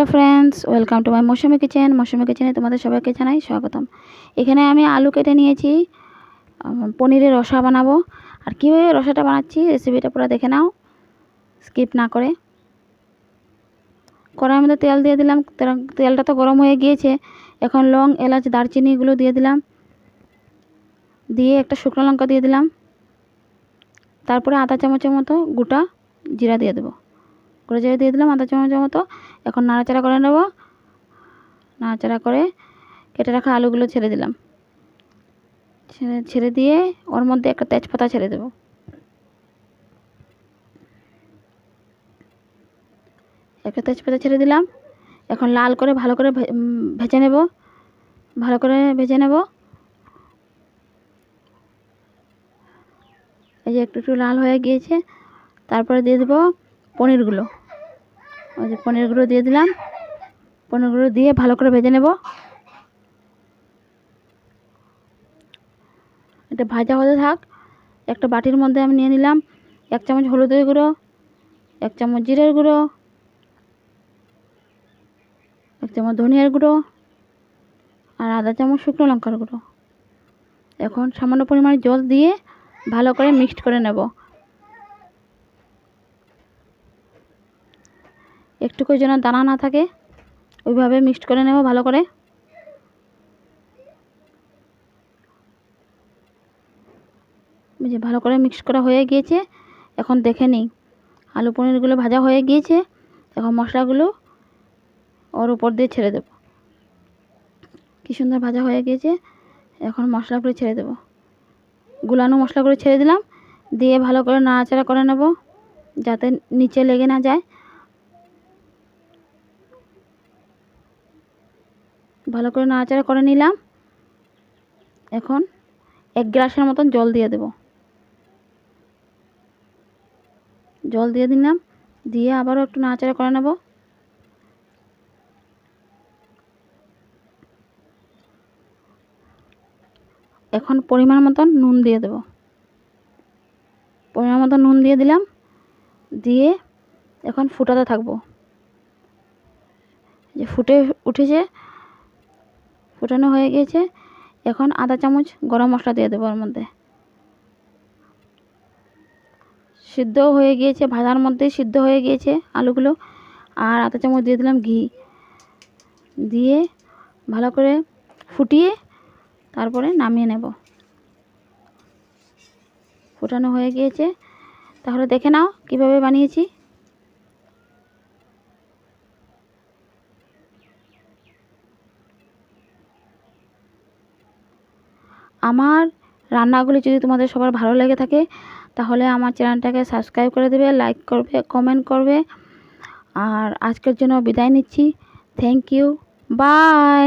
Hello friends, welcome to my Mousumi kitchen. Mousumi কিচেনে তোমাদের সবাইকে জানাই স্বাগতম। এখানে আমি আলু কেটে নিয়েছি, পনিরের রসা বানাবো। আর কীভাবে রসাটা বানাচ্ছি রেসিপিটা পুরো দেখে নাও, স্কিপ না করে। কড়াইয়ের মধ্যে তেল দিয়ে দিলাম, তেলটা তো গরম হয়ে গিয়েছে। এখন লং, এলাচ, দারচিনিগুলো দিয়ে দিলাম, দিয়ে একটা শুকনো লঙ্কা দিয়ে দিলাম, তারপরে আধা চামচের মতো গোটা জিরা দিয়ে দেবো। করে জিরা দিয়ে দিলাম আধা চামচের মতো। এখন নাড়াচাড়া করে নেব। নাড়াচাড়া করে কেটে রাখা আলুগুলো ছেড়ে দিলাম, ছেড়ে দিয়ে ওর মধ্যে একটা তেজপাতা ছেড়ে দেব। একটা তেজপাতা ছেড়ে দিলাম। এখন লাল করে ভালো করে ভেজে নেব, ভালো করে ভেজে নেব। এই যে একটু একটু লাল হয়ে গিয়েছে। তারপরে দিয়ে দেবো পনিরগুলো। ওই যে পনিরগুলো দিয়ে দিলাম। পনিরগুলো দিয়ে ভালো করে ভেজে নেব। এটা ভাজা হতে থাক। একটা বাটির মধ্যে আমি নিয়ে নিলাম 1 চামচ হলুদের গুঁড়ো, 1 চামচ জিরের গুঁড়ো, 1 চামচ ধনিয়ার গুঁড়ো আর আধা চামচ শুকনো লঙ্কার গুঁড়ো। এখন সামান্য পরিমাণে জল দিয়ে ভালো করে মিক্সড করে নেব। একটুকু যেন দানা না থাকে ওইভাবে মিক্সড করে নেব ভালো করে। যে ভালো করে মিক্স করা হয়ে গিয়েছে। এখন দেখে নিই আলু পনিরগুলো ভাজা হয়ে গিয়েছে। এখন মশলাগুলো ওর উপর দিয়ে ছেড়ে দেব। কি সুন্দর ভাজা হয়ে গিয়েছে। এখন মশলাগুলো ছেড়ে দেব। গুলানো মশলাগুলো ছেড়ে দিলাম, দিয়ে ভালো করে নাড়াচাড়া করে নেব যাতে নিচে লেগে না যায়। ভালো করে নাড়াচাড়া করে নিলাম। এখন 1 গ্লাসের মতন জল দিয়ে দেব। জল দিয়ে দিলাম, দিয়ে আবারও একটু নাড়াচাড়া করে নেব। এখন পরিমাণ মতন নুন দিয়ে দেব। পরিমাণ মতন নুন দিয়ে দিলাম, দিয়ে এখন ফুটাতে থাকবো। যে ফুটে উঠেছে, ফুটানো হয়ে গিয়েছে। এখন আধা চামচ গরম মশলা দিয়ে দেবো ওর মধ্যে। সিদ্ধ হয়ে গিয়েছে, ভাজার মধ্যেই সিদ্ধ হয়ে গিয়েছে আলুগুলো। আর আধা চামচ দিয়ে দিলাম ঘি, দিয়ে ভালো করে ফুটিয়ে তারপরে নামিয়ে নেব। ফুটানো হয়ে গিয়েছে। তাহলে দেখে নাও কিভাবে বানিয়েছি। আমার রান্নাগুলি যদি তোমাদের সবার ভালো লেগে থাকে তাহলে আমার চ্যানেলটাকে সাবস্ক্রাইব করে দেবে, লাইক করবে, কমেন্ট করবে। আর আজকের জন্য বিদায় নিচ্ছি। Thank you, by.